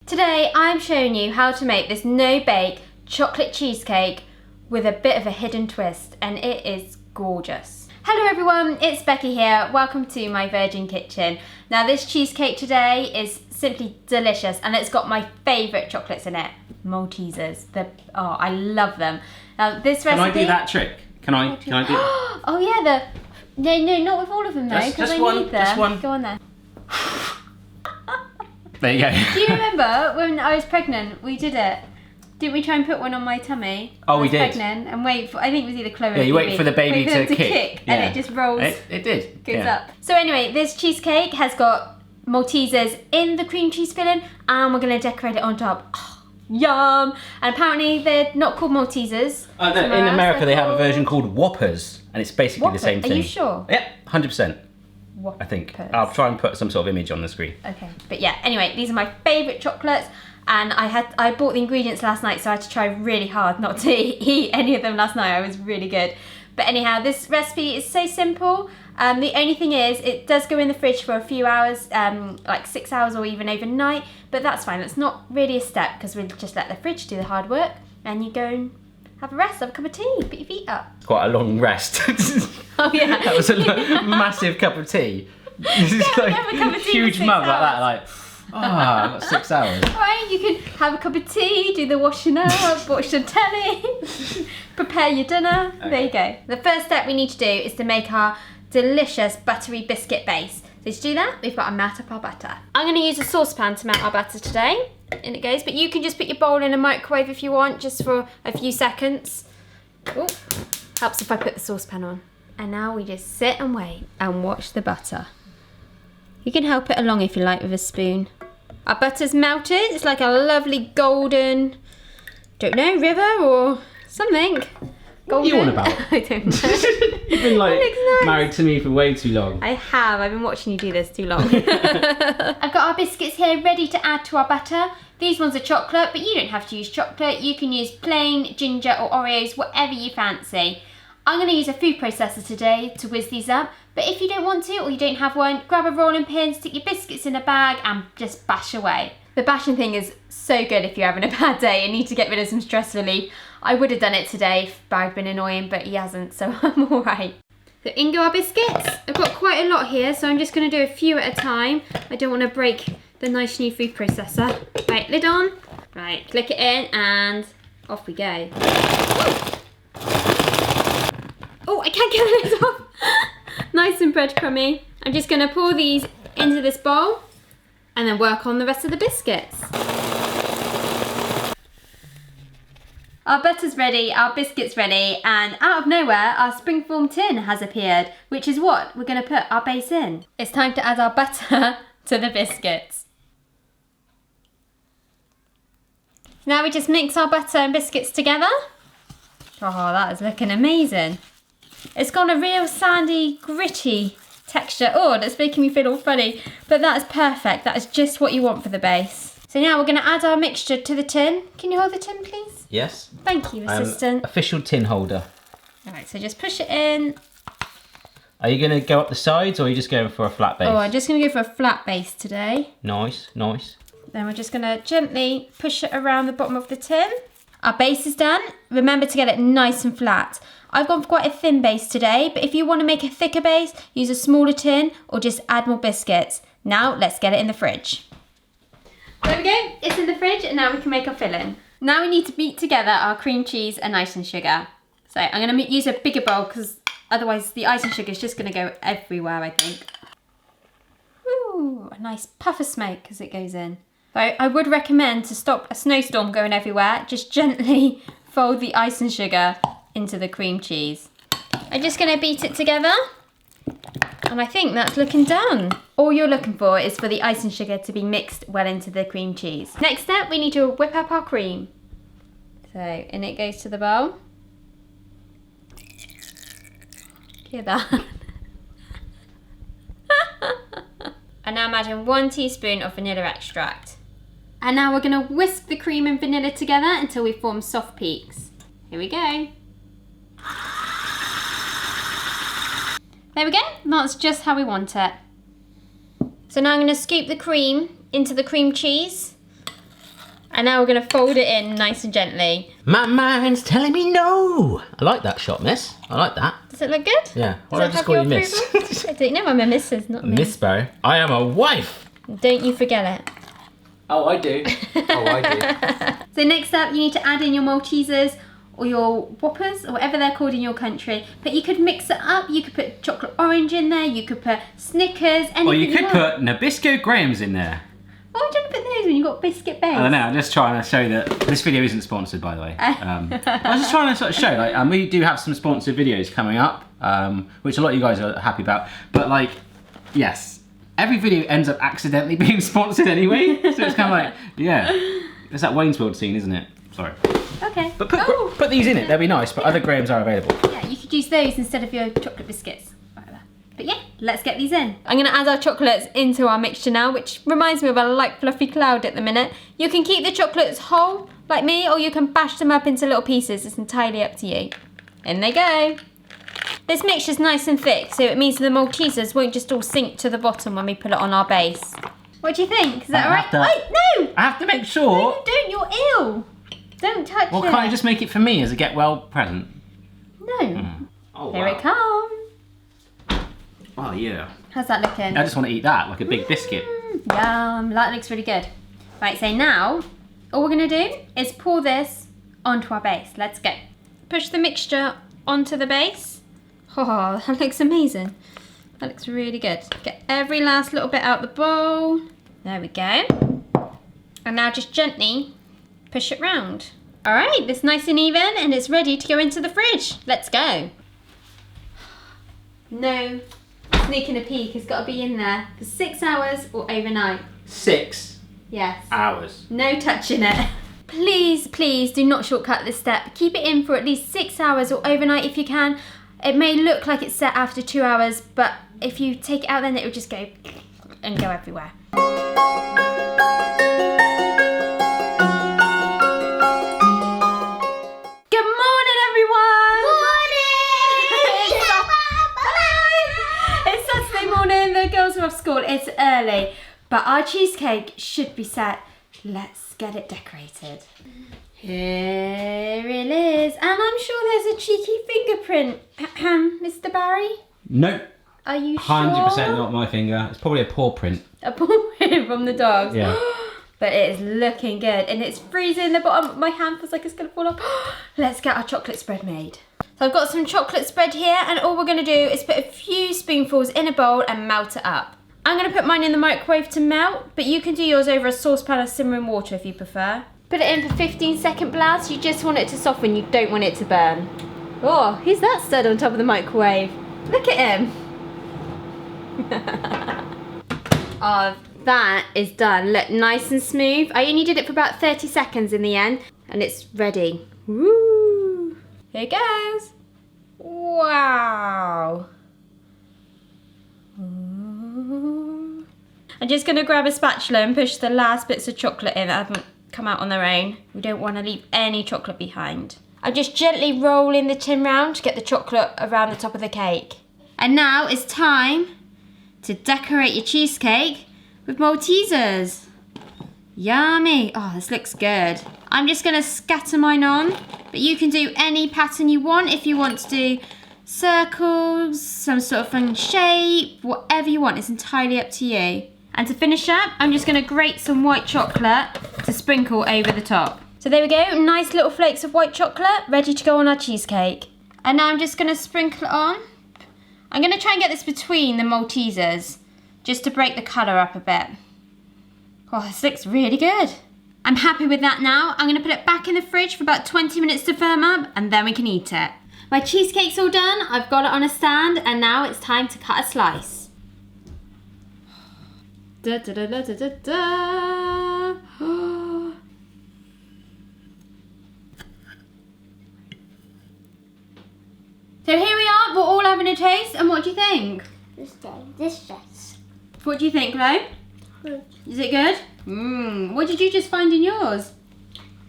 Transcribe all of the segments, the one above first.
Today I'm showing you how to make this no-bake chocolate cheesecake with a bit of a hidden twist, and it is gorgeous. Hello everyone, it's Becky here. Welcome to my Virgin Kitchen. Now this cheesecake today is simply delicious and it's got my favourite chocolates in it. Maltesers. I love them. Now this recipe... Can I do that trick? Can I do it? Oh yeah, no, not with all of them though, because I need them. Just one. Go on there. There you go. Do you remember when I was pregnant, we did it? Didn't we try and put one on my tummy? Oh, we did. Pregnant and wait for, I think it was either Chloe or Yeah, you wait for the baby to kick. And it just rolls. It did. Goes up. So anyway, this cheesecake has got Maltesers in the cream cheese filling, and we're going to decorate it on top. Oh, yum! And apparently they're not called Maltesers. No, in America they have a version called Whoppers, and it's basically the same thing. Are you sure? Yep, 100%. Whoppers. I think. I'll try and put some sort of image on the screen. Okay, but yeah, anyway, these are my favourite chocolates, and I bought the ingredients last night, so I had to try really hard not to eat any of them last night. I was really good. But anyhow, this recipe is so simple. The only thing is, it does go in the fridge for a few hours, like 6 hours or even overnight, but that's fine. That's not really a step, because we'll just let the fridge do the hard work, and you go and have a rest, have a cup of tea, put your feet up. Quite a long rest. Oh yeah. That was a massive cup of tea. This is like have a cup of tea huge for 6 mug like that, hours. I've got 6 hours. Right, you can have a cup of tea, do the washing up, watch the telly, prepare your dinner. Okay. There you go. The first step we need to do is to make our delicious buttery biscuit base. So to do that, we've got to melt up our butter. I'm going to use a saucepan to melt our butter today. In it goes, but you can just put your bowl in a microwave if you want, just for a few seconds. Ooh, helps if I put the saucepan on. And now we just sit and wait and watch the butter. You can help it along if you like with a spoon. Our butter's melted. It's like a lovely golden, don't know, river or something. What are you on about? I don't know. You've been like married to me for way too long. I have. I've been watching you do this too long. I've got our biscuits here ready to add to our butter. These ones are chocolate, but you don't have to use chocolate. You can use plain, ginger or Oreos, whatever you fancy. I'm going to use a food processor today to whiz these up, but if you don't want to or you don't have one, grab a rolling pin, stick your biscuits in a bag and just bash away. The bashing thing is so good if you're having a bad day and need to get rid of some stress relief. I would have done it today if Barry'd been annoying, but he hasn't, so I'm alright. So in go our biscuits. I've got quite a lot here, so I'm just going to do a few at a time. I don't want to break the nice new food processor. Right, lid on. Right, click it in and off we go. Oh, I can't get the lid off. Nice and breadcrumby. I'm just going to pour these into this bowl and then work on the rest of the biscuits. Our butter's ready, our biscuit's ready, and out of nowhere, our springform tin has appeared, which is what we're going to put our base in. It's time to add our butter to the biscuits. Now we just mix our butter and biscuits together. Oh, that is looking amazing. It's got a real sandy, gritty texture. Oh, that's making me feel all funny, but that is perfect. That is just what you want for the base. So now we're going to add our mixture to the tin. Can you hold the tin, please? Yes. Thank you, assistant. Official tin holder. All right, so just push it in. Are you going to go up the sides or are you just going for a flat base? Oh, I'm just going to go for a flat base today. Nice, nice. Then we're just going to gently push it around the bottom of the tin. Our base is done. Remember to get it nice and flat. I've gone for quite a thin base today, but if you want to make a thicker base, use a smaller tin or just add more biscuits. Now let's get it in the fridge. There we go, it's in the fridge and now we can make our filling. Now we need to beat together our cream cheese and icing sugar. So I'm going to use a bigger bowl because otherwise the icing sugar is just going to go everywhere, I think. Ooh, a nice puff of smoke as it goes in. So I would recommend, to stop a snowstorm going everywhere, just gently fold the icing sugar into the cream cheese. I'm just going to beat it together. And I think that's looking done. All you're looking for is for the icing sugar to be mixed well into the cream cheese. Next step, we need to whip up our cream. So in it goes to the bowl. Hear that? And now imagine 1 teaspoon of vanilla extract. And now we're going to whisk the cream and vanilla together until we form soft peaks. Here we go. There we go, that's just how we want it. So now I'm going to scoop the cream into the cream cheese And now we're going to fold it in nice and gently. My mind's telling me no. I like that shot, miss. I like that. Does it look good? Yeah. Why did I just call you miss? I don't know, I'm a missus, not me. Miss Barry. I am a wife. Don't you forget it. Oh, I do. Oh, I do. So next up, you need to add in your Maltesers or your Whoppers, or whatever they're called in your country. But you could mix it up. You could put chocolate orange in there. You could put Snickers, anything Or you could want. put Nabisco Grahams in there. Why don't you put those when you've got biscuit base? I don't know, I'm just trying to show that this video isn't sponsored, by the way. I was just trying to sort of show, like, we do have some sponsored videos coming up, which a lot of you guys are happy about. But, like, yes, every video ends up accidentally being sponsored anyway. So it's kind of like, yeah, it's that Wayne's World scene, isn't it? Sorry. Okay. But put these in it, they'll be nice, but other Grahams are available. Yeah, you could use those instead of your chocolate biscuits. But yeah, let's get these in. I'm going to add our chocolates into our mixture now, which reminds me of a light fluffy cloud at the minute. You can keep the chocolates whole, like me, or you can bash them up into little pieces. It's entirely up to you. In they go. This mixture's nice and thick, so it means the Maltesers won't just all sink to the bottom when we put it on our base. What do you think? Is that alright? Wait, no! I have to make sure. No, you don't. You're ill. Don't touch it. Well, can't you just make it for me as a get well present? No. Oh, Here wow. it comes. Oh, yeah. How's that looking? I just want to eat that, like a big biscuit. Yum, that looks really good. Right, so now, all we're going to do is pour this onto our base. Let's go. Push the mixture onto the base. Oh, that looks amazing. That looks really good. Get every last little bit out the bowl. There we go. And now just gently push it round. All right, it's nice and even and it's ready to go into the fridge. Let's go. No sneaking a peek, has got to be in there for 6 hours or overnight. 6 Yes. hours. No touching it. Please, please do not shortcut this step. Keep it in for at least 6 hours or overnight if you can. It may look like it's set after 2 hours, but if you take it out then it will just go and go everywhere. Good morning, everyone! It's Saturday morning, the girls are off school, it's early, but our cheesecake should be set. Let's get it decorated. Here it is, and I'm sure there's a cheeky fingerprint. Mr. Barry? Nope. Are you 100% sure? not my finger. It's probably a paw print. A paw print from the dogs. Yeah. But it is looking good, and it's freezing in the bottom. My hand feels like it's gonna fall off. Let's get our chocolate spread made. So I've got some chocolate spread here, and all we're gonna do is put a few spoonfuls in a bowl and melt it up. I'm gonna put mine in the microwave to melt, but you can do yours over a saucepan of simmering water if you prefer. Put it in for 15-second blast. You just want it to soften, you don't want it to burn. Oh, who's that stud on top of the microwave? Look at him. Oh, that is done. Look, nice and smooth. I only did it for about 30 seconds in the end, and it's ready. Woo! Here it goes. Wow. Ooh. I'm just gonna grab a spatula and push the last bits of chocolate in that haven't come out on their own. We don't want to leave any chocolate behind. I'm just gently rolling the tin round to get the chocolate around the top of the cake. And now it's time to decorate your cheesecake with Maltesers. Yummy. Oh, this looks good. I'm just going to scatter mine on, but you can do any pattern you want. If you want to do circles, some sort of fun shape, whatever you want. It's entirely up to you. And to finish up, I'm just going to grate some white chocolate to sprinkle over the top. So there we go, nice little flakes of white chocolate ready to go on our cheesecake. And now I'm just going to sprinkle it on. I'm going to try and get this between the Maltesers just to break the colour up a bit. Oh, this looks really good. I'm happy with that now. I'm going to put it back in the fridge for about 20 minutes to firm up and then we can eat it. My cheesecake's all done. I've got it on a stand and now it's time to cut a slice. Da, da, da, da, da, da. So here we are, we're all having a taste, and what do you think? It's delicious. What do you think, Lo? Good. Is it good? What did you just find in yours?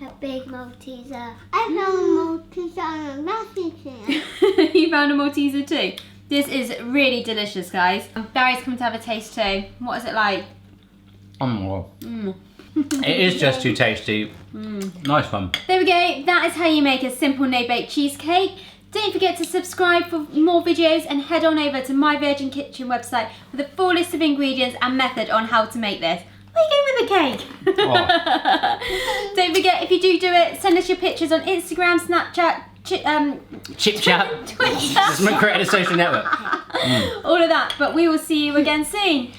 A big Malteser. I found a Malteser on a massive can. You found a Malteser too? This is really delicious, guys. Barry's come to have a taste too. What is it like? It is just too tasty. Nice one. There we go. That is how you make a simple no-bake cheesecake. Don't forget to subscribe for more videos and head on over to My Virgin Kitchen website for the full list of ingredients and method on how to make this. Where are you going with the cake? Oh. Don't forget, if you do it, send us your pictures on Instagram, Snapchat, Chip chat. Twitter. Let's create a social network. All of that. But we will see you again soon.